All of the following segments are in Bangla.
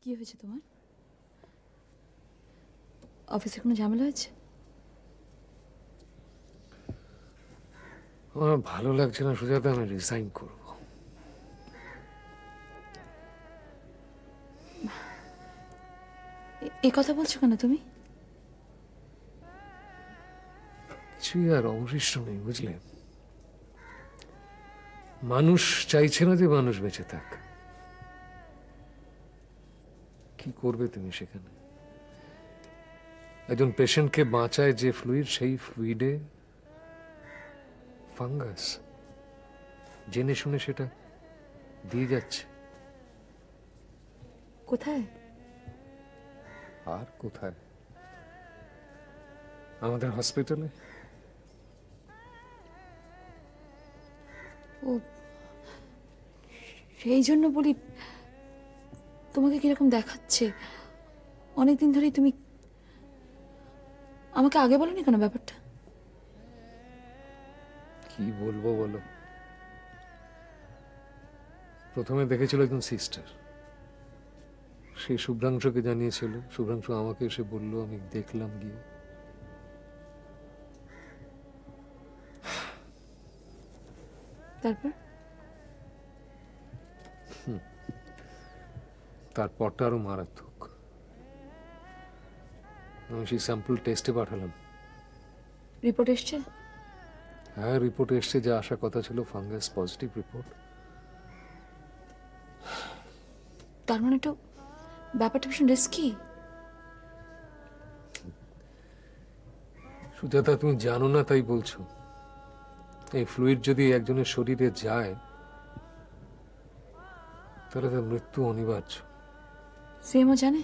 কি হয়েছে তোমার? অফিসে কোনো ঝামেলা হয়েছে? আমার ভালো লাগছে না সুজাতা, আমি রিজাইন করব। এ কথা বলছো কেন তুমি? কিছুই আর অবশিষ্ট নেই, বুঝলে? মানুষ চাইছে না যে মানুষ বেঁচে থাক। কি করবে তুমি সেখানে? একজন পেশেন্টকে বাঁচায় যে ফ্লুইড, সেই ফ্লুইডে ফাঙ্গাস জেনে শুনে সেটা দিয়ে যাচ্ছে। কোথায়? আর কোথায়? আমাদের হসপিটালে। ও, সেই জন্য বলি তোমাকে কিরকম দেখাচ্ছে। অনেকদিন ধরেই তুমি আমাকে আগে বলোনি কেন ব্যাপারটা? কি বলবো বলো? প্রথমে দেখেছিল একজন সিস্টার, সে শুভ্রাংশুকে জানিয়েছিল, শুভ্রাংশু আমাকে এসে বলল, আমি দেখলাম গিয়ে। তারপর? তারপরটা আরো মারাত্মক। আমি সেই স্যাম্পল টেস্টে পাঠালাম। রিপোর্ট এসছে? হ্যাঁ, রিপোর্ট এসছে, যা আসার কথা ছিল, ফাঙ্গাস পজিটিভ রিপোর্ট। তার মানে তো ব্যাপারটা ভীষণ রিস্কি। সুজাতা, তুমি জানো না তাই বলছো। এই ফ্লুইড যদি একজনের শরীরে যায় তাহলে তার মৃত্যু অনিবার্য। সিএমও জানে?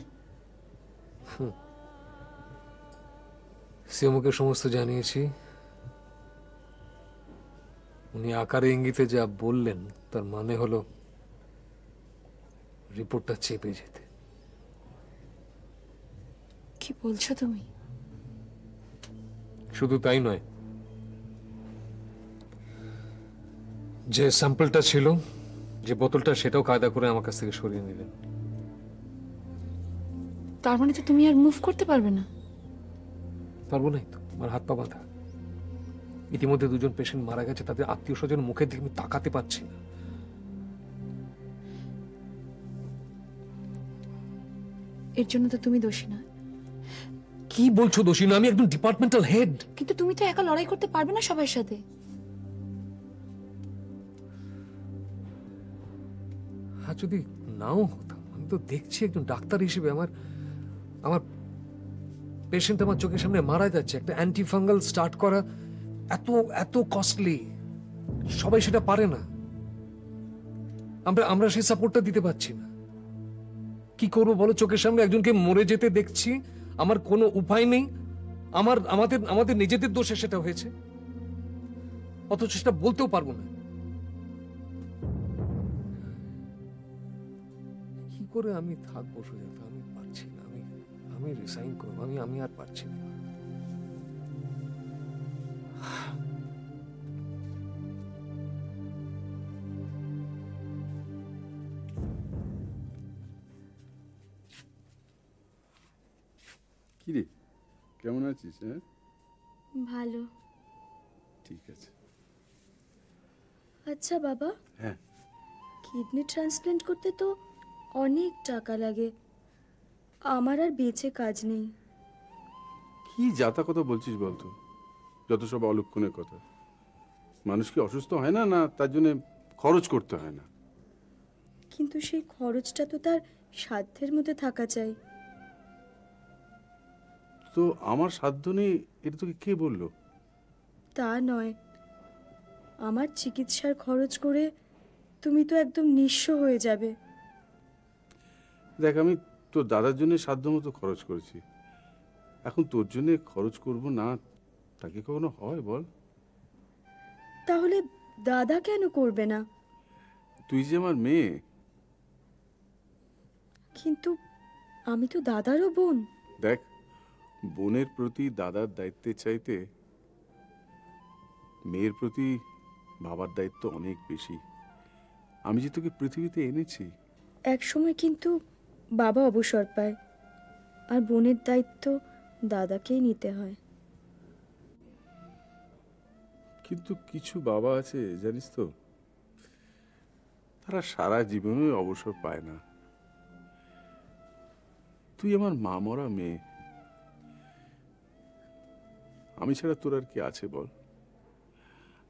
সিএমওকে সমস্ত জানিয়েছি। উনি আকারে ইঙ্গিতে যা বললেন তার মানে হলো রিপোর্টটা চেপে যেতে। কি বলছো তুমি? শুধু তাই নয়, যে স্যাম্পলটা ছিল, যে বোতলটা, সেটাও কায়দা করে আমার কাছ থেকে সরিয়ে নিলেন। তার মানে তো তুমি আর মুভ করতে পারবে না? পারবো নাই তো, আমার হাত পা বাঁধা। ইতিমধ্যে দুজন পেশেন্ট মারা গেছে, তাদের আত্মীয় স্বজন মুখের দিকে আমি তাকাতে পারছি না। এর জন্য তো তুমি দোষী না। কি বলছো দোষী না? আমি একদম ডিপার্টমেন্টাল হেড। কিন্তু তুমি তো একা লড়াই করতে পারবে না সবার সাথে। আর যদি নাও হতাম, আমি তো দেখছি একজন ডাক্তার হিসেবে আমার আমার পেশেন্ট আমার চোখের সামনে মারা যাচ্ছে। একটা অ্যান্টিফাঙ্গাল স্টার্ট করা এত এত কস্টলি, সবাই সেটা পারে না। আমরা সেই সাপোর্টটা দিতে পারছি না। কি করবো বলো? চোখের সামনে একজনকে মরে যেতে দেখছি, আমার কোনো উপায় নেই। আমাদের নিজেদের দোষে সেটা হয়েছে, অথচ সেটা বলতেও পারবো না। কি করে আমি থাকবো সুজাতা? আমি পারছি না। আমি রিসাইন করবো। আমি আর পারছি না। কি রে, কেমন আছিস? হ্যাঁ, ভালো। ঠিক আছে। আচ্ছা বাবা, হ্যাঁ, কিডনি ট্রান্সপ্ল্যান্ট করতে তো অনেক টাকা লাগে। আমার আর বেঁচে কাজ নেই। কি যাতা কথা বলছিস বলতো? যত সব অলক্ষণের কথা। মানুষ কি অসুস্থ হয় না, না তার জন্য খরচ করতে হয় না? কিন্তু সেই খরচটা তো তার সাধ্যের মধ্যে থাকা চাই। তো আমার সাধ্য নেই, এটা তোকে কে বললো? তা নয়, আমার চিকিৎসার খরচ করে তুমি তো একদম নিঃস্ব হয়ে যাবে। দেখ, আমি তোর দাদার জন্য সাধ্য মতো খরচ করেছি। এখন তোর জন্য খরচ করব না, তাকে কখনো হয় বল? তাহলে দাদা কেন করবে না? তুই যে আমার মেয়ে। কিন্তু আমি তো দাদারও বোন। দেখ, বোনের প্রতি দাদার দায়িত্বের চাইতে মেয়ের প্রতি বাবার দায়িত্ব অনেক বেশি। আমি যে তোকে পৃথিবীতে এনেছি। এক সময় কিন্তু বাবা অবসর পায়, আর বোনের দায়িত্ব দাদাকেই নিতে হয়। কিন্তু কিছু বাবা আছে জানিস তো, তারা সারা জীবনই অবসর পায় না। তুই আমার মা মরা মেয়ে, আমি ছাড়া তোর আর কি আছে বল?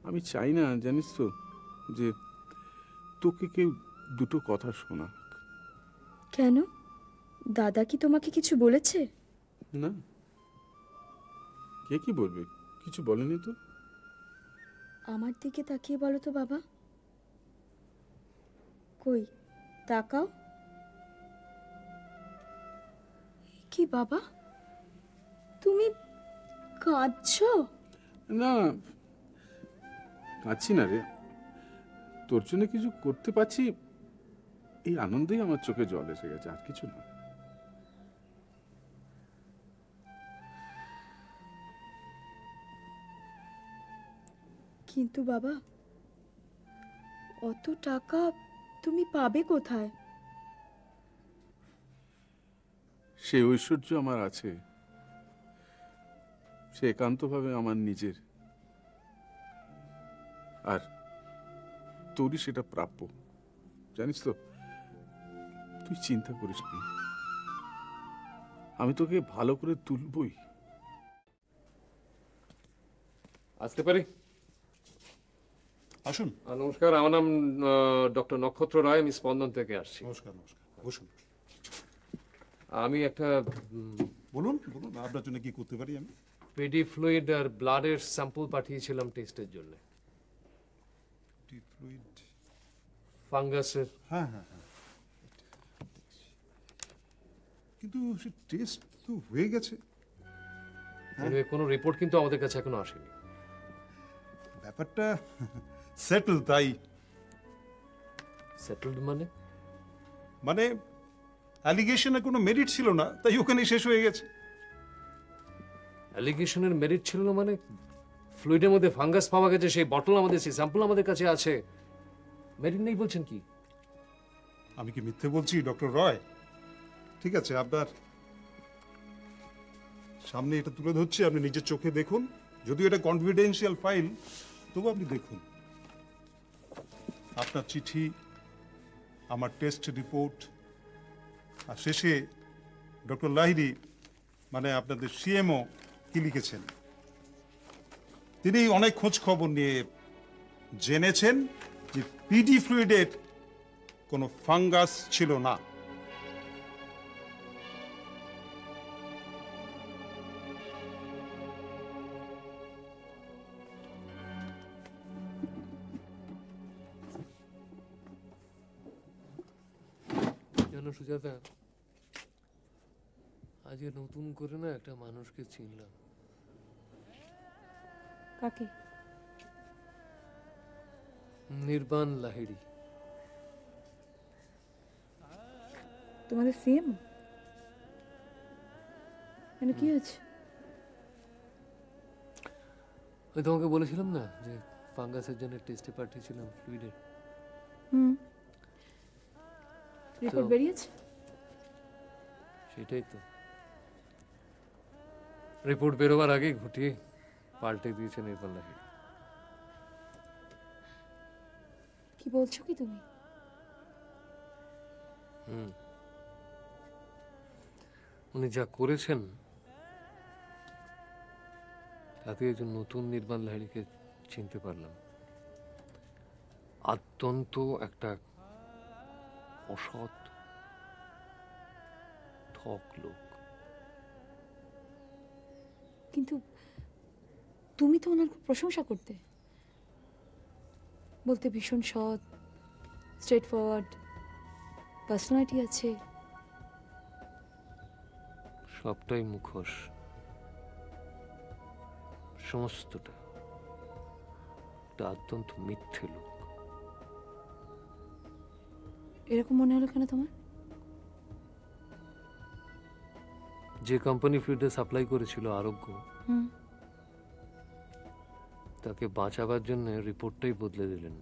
আমি চাই না জানিস তো যে তোকে কেউ দুটো কথা শোনাক। কেন, দাদা কি তোমাকে কিছু বলেছে? না, কে কি বলবে, কিছু বলেনি তো। আমার দিকে তাকিয়ে বলো তো বাবা। কই, তাকাও। কি বাবা, তুমি কাঁদছো? না, কাঁদছি না রে, তোর জন্য কিছু করতে পারছি এই আনন্দেই আমার চোখে জল এসে গেছে, আর কিছু না। কিন্তু বাবা, অত টাকা তুমি পাবে কোথায়? সে ঐশ্বর্য আমার আছে, সে একান্তভাবে আমার নিজের, আর তোরই সেটা প্রাপ্য, জানিস তো। তুই চিন্তা করিস না, আমি তোকে ভালো করে তুলবই। আসতে পারি? আসুন। নমস্কার, আমার নাম ডক্টর নক্ষত্র রায়, আমি স্পন্দন থেকে আসছি। নমস্কার। নমস্কার, বসুন। আমি একটা বলুন বলুন, আপনার জন্য কি করতে পারি আমি? পেডি ফ্লুইড আর ব্লাডের স্যাম্পল পাঠিয়েছিলাম টেস্টের জন্য, ফ্লুইড। ফাঙ্গাসের। হ্যাঁ হ্যাঁ হ্যাঁ, কিন্তু সে টেস্ট তো হয়ে গেছে। Anyway, কোনো রিপোর্ট কিন্তু আমাদের কাছে এখনো আসেনি। ব্যাপারটা সেটল, তাই। সেটেলড মানে? মানে অ্যালিগেশনে কোনো মেরিট ছিল না, তাই ওখানে শেষ হয়ে গেছে। অ্যালিগেশনের মেরিট ছিল না মানে? ফ্লুইডের মধ্যে ফাঙ্গাস পাওয়া গেছে, সেই বটল আমাদের, সেই স্যাম্পল আমাদের কাছে আছে, মেরিট নেই বলছেন কি? আমি কি মিথ্যে বলছি ডক্টর রয়? ঠিক আছে, আপনার সামনে এটা তুলে ধরছি, আপনি নিজের চোখে দেখুন। যদিও এটা কনফিডেন্সিয়াল ফাইল, তবু আপনি দেখুন। আপনার চিঠি, আমার টেস্ট রিপোর্ট, আর শেষে ডক্টর লাহিড়ী মানে আপনাদের সিএমও কি লিখেছেন। তিনি অনেক খোঁজ খবর নিয়ে জেনেছেন যে পিডি ফ্লুইডের কোনো ফাঙ্গাস ছিল না। জানো সুজাতা, আজকে নতুন করে না একটা মানুষকে চিনলাম। কাকে? নির্বাণ লাহিড়ী। তোমাদের সিএম? কেন, কি হয়েছে? আমি তোমাকে বলেছিলাম না যে ফাঙ্গাসের জন্য টেস্টে পাঠিয়েছিলাম ফ্লুইডের। রিপোর্ট বেরিয়েছে? সেটাই তো, রিপোর্ট বেরোবার আগেই ঘুটিয়ে পাল্টে দিয়েছে নির্বাণ লাহিড়ী। কি বলছো কি তুমি? উনি যা করেছেন তাতে একজন নতুন নির্বাণ লাহিড়ীকে চিনতে পারলাম। অত্যন্ত একটা অসৎ ঠক লোক। কিন্তু তুমি তো ওনার খুব প্রশংসা করতে, বলতে ভীষণ সৎ, স্ট্রেট ফরওয়ার্ড, পার্সোনালিটি আছে। সবটাই মুখোশ, সমস্তটা একটা অত্যন্ত মিথ্যে লোক। এরকম মনে হলো কেন তোমার? যে কোম্পানি ফ্লুইডে সাপ্লাই করেছিল আরোগ্য, তাকে বাঁচাবার জন্য রিপোর্টটাই বদলে দিলেন।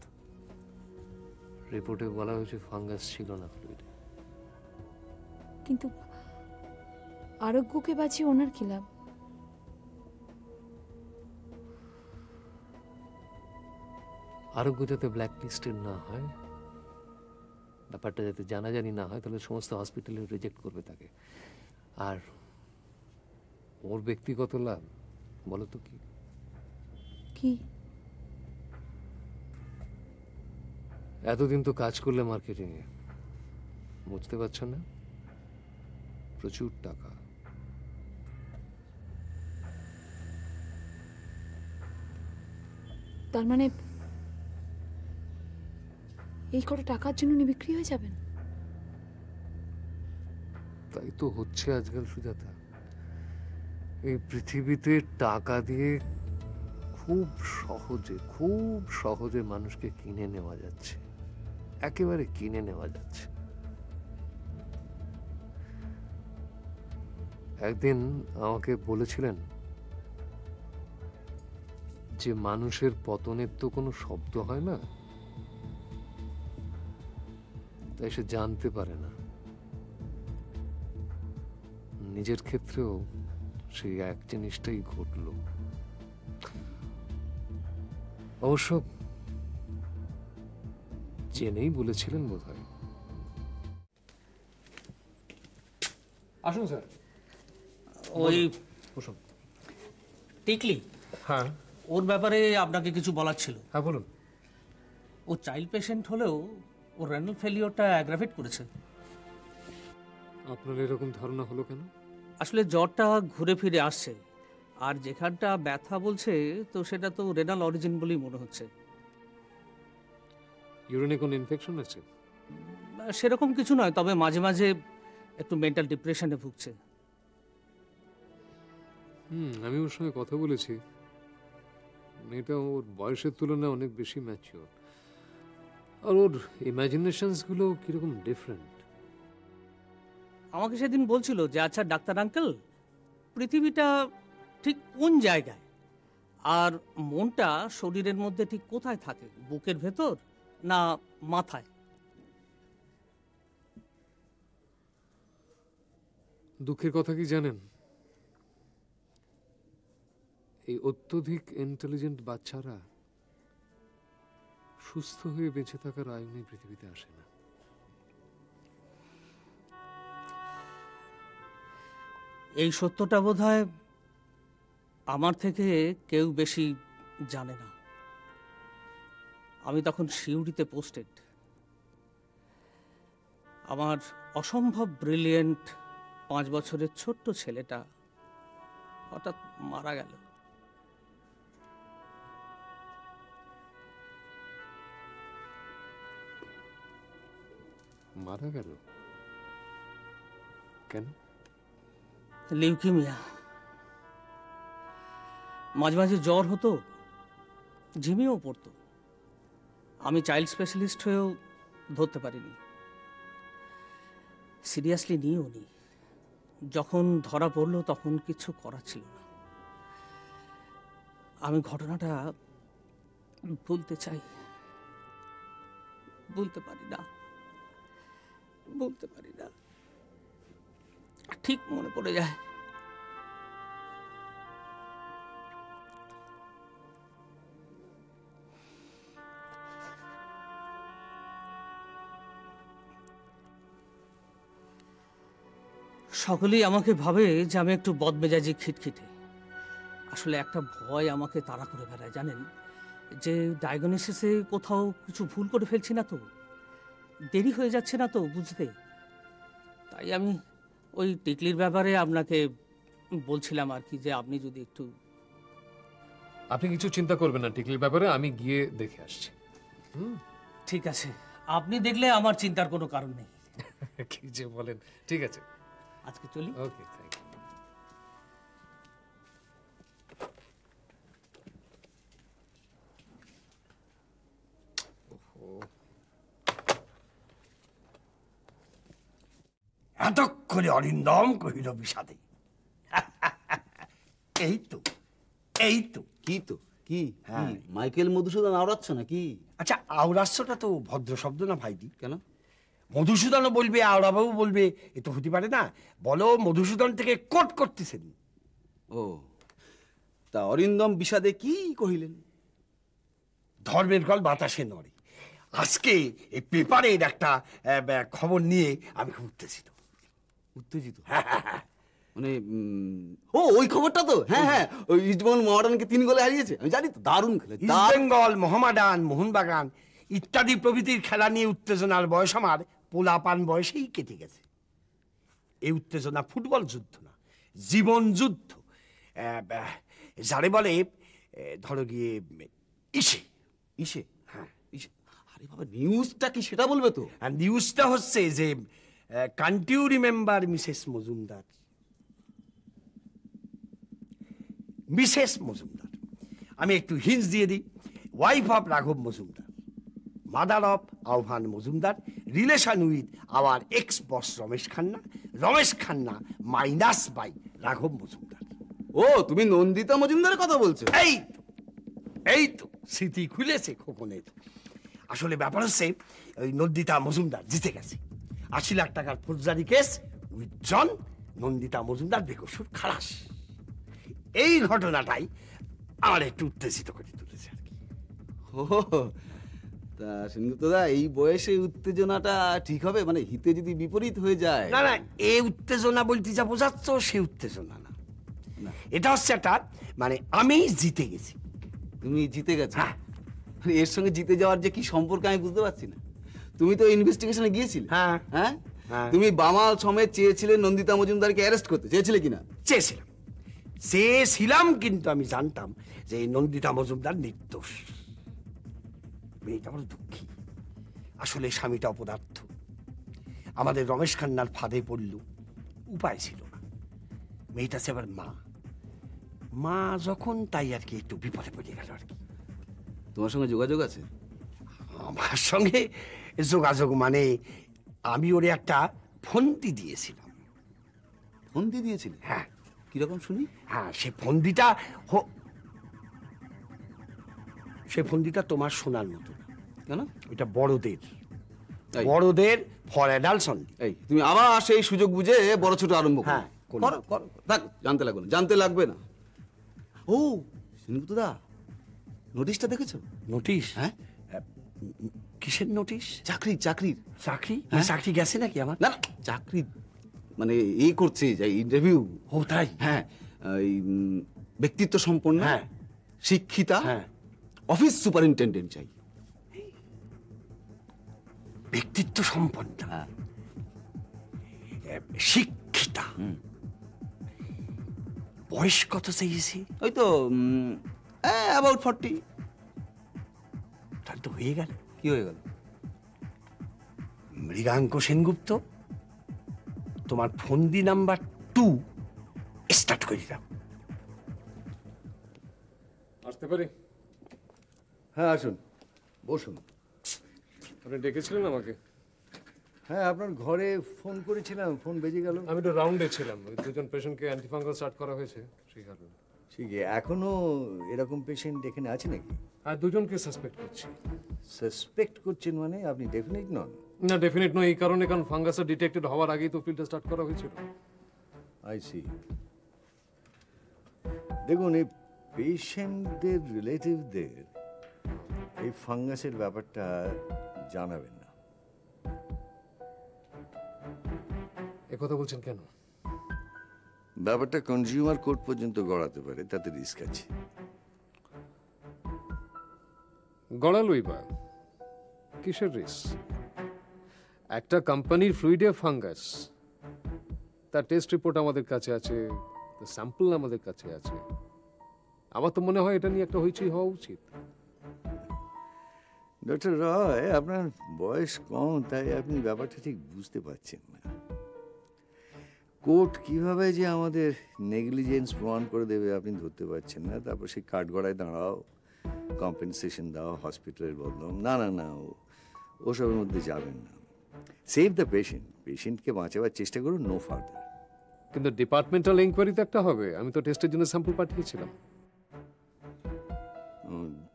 রিপোর্টে বলা হয়েছে ফাঙ্গাস ছিল না ফ্লুইডে। কিন্তু আরোগ্যকে বাঁচিয়ে ওনার কি লাভ? আরোগ্য যাতে ব্ল্যাক লিস্টেড না হয়, ব্যাপারটা যাতে জানাজানি না হয়, তাহলে সমস্ত হসপিটালে রিজেক্ট করবে তাকে। আর ওর ব্যক্তিগত লাভ বলো তো কি? কি? এতদিন তো কাজ করলে মার্কেটিংয়ে, বুঝতে পারছো না? প্রচুর টাকা। তার মানে এই কটা টাকার জন্য উনি বিক্রি হয়ে যাবেন? তাই তো হচ্ছে আজকাল সুজাতা। এই পৃথিবীতে টাকা দিয়ে খুব সহজে মানুষকে কিনে নেওয়া যাচ্ছে, একেবারে কিনে নেওয়া যাচ্ছে। একদিন আমাকে বলেছিলেন যে মানুষের পতনের তো কোনো শব্দ হয় না, তাই সে জানতে পারে না। নিজের ক্ষেত্রেও সেই এক জিনিসটাই ঘটল। অবশ্য জেনেই বলেছিলেন বোধহয়। আসুন স্যার। ওই বসুন। টিকলি, হ্যাঁ ওর ব্যাপারে আপনাকে কিছু বলার ছিল। হ্যাঁ বলুন। ও চাইল্ড পেশেন্ট হলেও ওর রেনাল ফেলিওরটা অ্যাগ্রাভেট করেছে। আপনার এরকম ধারণা হলো কেন? আসলে জ্বরটা ঘুরে ফিরে আসছে, আর যেখানটা ব্যথা বলছে তো সেটা তো রেনাল অরিজিন বলেই মনে হচ্ছে। ইউরিনে কোনো ইনফেকশন আছে? সেরকম কিছু নয়, তবে মাঝে মাঝে একটু মেন্টাল ডিপ্রেশনে ভুগছে। আমি ওর সঙ্গে কথা বলেছি। মেয়েটা ওর বয়সের তুলনায় অনেক বেশি ম্যাচিওর, আর ওর ইমাজিনেশনসগুলো কিরকম ডিফারেন্ট। আমাকে সেদিন বলছিল যে আচ্ছা ডাক্তার আঙ্কেল, পৃথিবীটা ঠিক কোন জায়গায় আর মনটা শরীরের মধ্যে ঠিক কোথায় থাকে, বুকের ভেতর না মাথায়? দুঃখের কথা কি জানেন, এই অত্যধিক ইন্টেলিজেন্ট বাচ্চারা সুস্থ হয়ে বেঁচে থাকার আয়ু নিয়ে পৃথিবীতে আসে না। এই সত্যটা বোধহয় আমার থেকে কেউ বেশি জানে না। আমি তখন সিউড়িতে পোস্টেড। আমার অসম্ভব ব্রিলিয়েন্ট 5 বছরের ছোট্ট ছেলেটা হঠাৎ মারা গেল। মারা গেল কেন? লিউকিমিয়া। মাঝে মাঝে জ্বর হতো, ঝিমিয়েও পড়তো। আমি চাইল্ড স্পেশালিস্ট হয়েও ধরতে পারিনি, সিরিয়াসলি নিয়েও নি। যখন ধরা পড়লো তখন কিছু করার ছিল না। আমি ঘটনাটা ভুলতে চাই, বলতে পারি না। ঠিক মনে পড়ে যায়। সকলেই আমাকে ভাবে যে আমি একটু বদমেজাজি, খিটখিটে। আসলে একটা ভয় আমাকে তাড়া করে বেড়ায়, জানেন, যে ডায়াগনোসিসে কোথাও কিছু ভুল করে ফেলছি না তো, দেরি হয়ে যাচ্ছে না তো বুঝতে। তাই আমি ওই টিকলির ব্যাপারে আপনাকে বলছিলাম আর কি, যে আপনি যদি একটু। আপনি কিছু চিন্তা করবেন না টিকলির ব্যাপারে, আমি গিয়ে দেখে আসছি। ঠিক আছে, আপনি দেখলে আমার চিন্তার কোনো কারণ নেই। কি যে বলেন। ঠিক আছে, আজকে চলি। ওকে, থ্যাংক ইউ। এতক্ষণে অরিন্দম কহিল বিষাদে। এই তো কি মাইকেল মধুসূদন আওড়াচ্ছ নাকি? আচ্ছা, আওরাস্যটা তো ভদ্র শব্দ না ভাইটি? কেন? মধুসূদনও বলবে, আওড়াবাবু বলবে, এ তো হতে পারে না। বলো মধুসূদন থেকে কোট করতেছেন। ও, তা অরিন্দম বিষাদে কি কহিলেন? ধর্মের কল বাতাসে নড়ে। আজকে এই পেপারের একটা খবর নিয়ে আমি খুব উত্তেজিত। উত্তেজিত? মানে ওই খবরটা তো, হ্যাঁ হ্যাঁ, ওই ইস্টবেঙ্গল মোহামেডানকে 3 গোলে হারিয়েছে, আমি জানি তো, দারুণ খেলে। ইস্টবেঙ্গল, মোহামেডান, মোহনবাগান ইত্যাদি প্রভৃতির খেলা নিয়ে উত্তেজনার বয়স আমার পোলাপান বয়সেই কেটে গেছে। এই উত্তেজনা ফুটবল যুদ্ধ না, জীবন যুদ্ধ। যারে বলে ধরো গিয়ে ইসে ইসে, হ্যাঁ ইসে। আরে বাবা, নিউজটা কি সেটা বলবে তো? আর নিউজটা হচ্ছে যে can't you remember Mrs Majumdar? Mrs Majumdar, আমি একটু হিন্টস দিয়ে দিই। ওয়াইফ অফ রাঘব Majumdar, mother of Ahvan Majumdar, relation with our ex boss Ramesh Khanna, Ramesh Khanna minus by রাঘব মজুমদার। ও, তুমি নন্দিতা মজুমদারের কথা বলছো? এই তো স্মৃতি খুলেছে খোকনের। আসলে ব্যাপার হচ্ছে ওই নন্দিতা মজুমদার জিতে গেছে 80 লাখ টাকার ফৌজদারি কেস উইথড্রন। নন্দিতা মজুমদার বেকসুর খালাস। এই ঘটনাটাই আমার একটু উত্তেজিত করে তুলেছে আর কি। ও, তা সেনগুপ্তদা, এই বয়সে উত্তেজনাটা ঠিক হবে? মানে হিতে যদি বিপরীত হয়ে যায়? না না, এই উত্তেজনা বলতে যা বোঝাচ্ছ সে উত্তেজনা না। এটা হচ্ছে একটা, মানে আমি জিতে গেছি। তুমি জিতে গেছো? হ্যাঁ। এর সঙ্গে জিতে যাওয়ার যে কি সম্পর্ক আমি বুঝতে পারছি না। তুমি তো ইনভেস্টিগেশনে গিয়েছিলে। হ্যাঁ হ্যাঁ, তুমি বামাল সমেত চেয়েছিলে নন্দিতা মজুমদারকে অ্যারেস্ট করতে, চেয়েছিলে কিনা? চেয়েছিলাম, কিন্তু আমি জানতাম যে এই নন্দিতা মজুমদার নির্দোষ। মেয়েটা বড় দুঃখী। আসলে স্বামীটা অপদার্থ। আমাদের রমেশ খান্নার ফাঁদে পড়ল, উপায় ছিল না। মেয়েটা সে আবার মা যখন, তাই আর কি একটু বিপদে পড়ে গেল আর কি। তোমার সঙ্গে যোগাযোগ আছে? আমার সঙ্গে যোগাযোগ মানে আমি ওরে একটা ফন্দি দিয়েছিলাম। ফন্দি দিয়েছিলে? হ্যাঁ। কিরকম শুনি? হ্যাঁ, সে ফন্দিটা তোমার শোনার মতো না। কেন? ওইটা বড়দের ফর অ্যাডাল্টস। এই তুমি আবার সেই সুযোগ বুঝে বড় ছোট আরম্ভ করো। হ্যাঁ, জানতে লাগবে না। ও সেনগুপ্তদা, নোটিশটা দেখেছো? নোটিশ? হ্যাঁ। কিসের নোটিশ? চাকরির। চাকরি গেছে নাকি আমার? না না, চাকরি মানে এই করছে যে ইন্টারভিউ। ও তাই? হ্যাঁ, এই ব্যক্তিত্ব সম্পন্ন, হ্যাঁ, শিক্ষিতা, হ্যাঁ, অফিস সুপারিনটেন্ডেন্ট চাই। ব্যক্তিত্ব সম্পন্ন, শিক্ষিতা। বয়স কত চাইছি? ওই তো অ্যাবাউট 40। তাহলে তো হয়ে গেল। কি হয়ে গেল? মৃগাঙ্ক সেনগুপ্ত, তোমার ফন্দি নাম্বার 2 স্টার্ট করে দাও। আসতে পারি? হ্যাঁ, আসুন, বসুন। আপনি ডেকেছিলেন আমাকে? হ্যাঁ, আপনার ঘরে ফোন করেছিলাম, ফোন বেজে গেল। আমি তো রাউন্ডে ছিলাম, ওই 2জন পেশেন্টকে অ্যান্টিফাঙ্গাল স্টার্ট করা হয়েছে সেই কারণে। ঠিক আছে, এখনো এরকম পেশেন্ট এখানে আছে নাকি? আর 2জনকে সাসপেক্ট করছি। সাসপেক্ট করছেন মানে আপনি ডেফিনিট নন? না, ডেফিনিট নয় এই কারণে, কারণ ফাঙ্গাসটা ডিটেক্টেড হওয়ার আগেই তো ফিল্ডটা স্টার্ট করা হয়েছিল। I see. দেখুন, এই পেশেন্টদের রিলেটিভদের এই ফাঙ্গাসের ব্যাপারটা জানাবেন না। কথা বলছেন কেন? ব্যাপারটা কনজিউমার কোর্ট পর্যন্ত গড়াতে পারে, তাতে রিস্ক আছে। গড়ালই বা কিসের রিস্ক? একটা কোম্পানির ফ্লুইডে ফাঙ্গাস, তার টেস্ট রিপোর্ট আমাদের কাছে আছে, স্যাম্পল আমাদের কাছে আছে। আমার তো মনে হয় এটা নিয়ে একটা হইচই হওয়া উচিত। ডক্টর রয়, আপনার বয়স কম, তাই আপনি ব্যাপারটা ঠিক বুঝতে পারছেন না। কোর্ট কিভাবে যে আমাদের নেগলিজেন্স প্রমাণ করে দেবে আপনি ধরতে পারছেন না। তারপর সেই কাঠগড়ায় দাঁড়াও, কম্পেনসেশন দাও, হসপিটালের বদলাম, না না না, ওসবের মধ্যে যাবেন না। সেভ দ্য পেশেন্টকে বাঁচাবার চেষ্টা করুন, নো ফার্দার। কিন্তু ডিপার্টমেন্টাল ইনকোয়ারি তো একটা হবে। আমি তো টেস্টের জন্য স্যাম্পল পাঠিয়েছিলাম।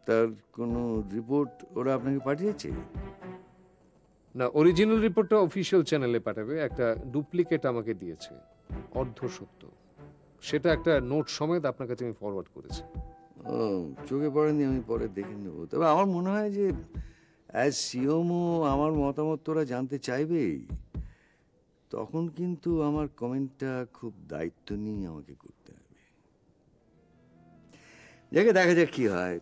তার কোনো রিপোর্ট ওরা আপনাকে পাঠিয়েছে? না, অরিজিনাল রিপোর্টটা অফিসিয়াল চ্যানেলে পাঠাবে, একটা ডুপ্লিকেট আমাকে দিয়েছে, অর্ধ সত্য। সেটা একটা নোট সমেত আপনার কাছে আমি ফরওয়ার্ড করেছি। ও, চোখে পড়েনি, আমি পরে দেখে নেব। তবে আমার মনে হয় যে অ্যাজ সিওমও আমার মতামত তোরা জানতে চাইবেই, তখন কিন্তু আমার কমেন্টটা খুব দায়িত্ব নিয়ে আমাকে করতে হবে। দেখে দেখা যাক কি হয়।